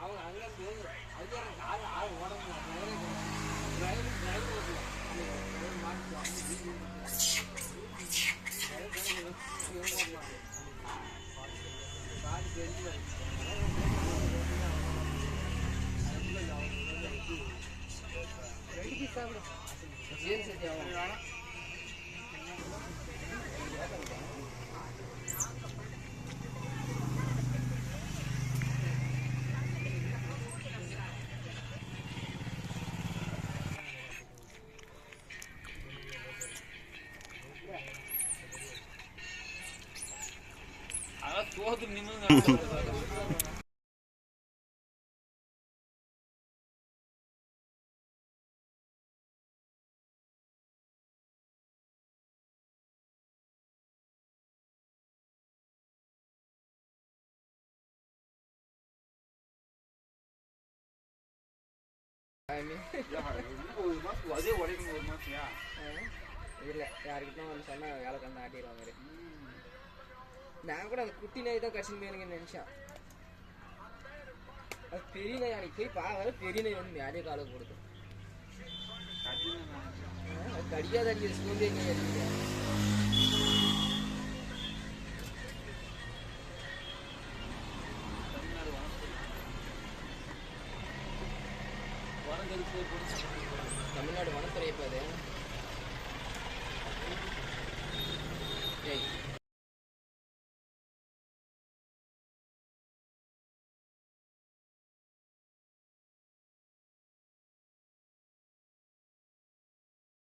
அவங்க அங்கேருந்து அதிகாரம் கார் ஆள் ஓடணும் டிரைவர் தோது நிமிர்ந்து அதே உடைக்கணும் ஒரு மாசம் இல்லை யாருக்கிட்ட வந்து சொன்னால் வேலை கண்டு ஆட்டிடுவாங்க மாதிரி நான் கூட அந்த குட்டி நாய் தான் கட்சி மேலுங்கன்னு நினச்சேன் அது பெரிய நாய் அன்னைக்கு போய் பார்க்க பெரிய நாய் வந்து மேலே காலை கொடுத்து கடிக்காத அடிக்கிற சோம்பே எங்கே அடிக்க தமிழ்நாடு வனத்துறை இப்போ அது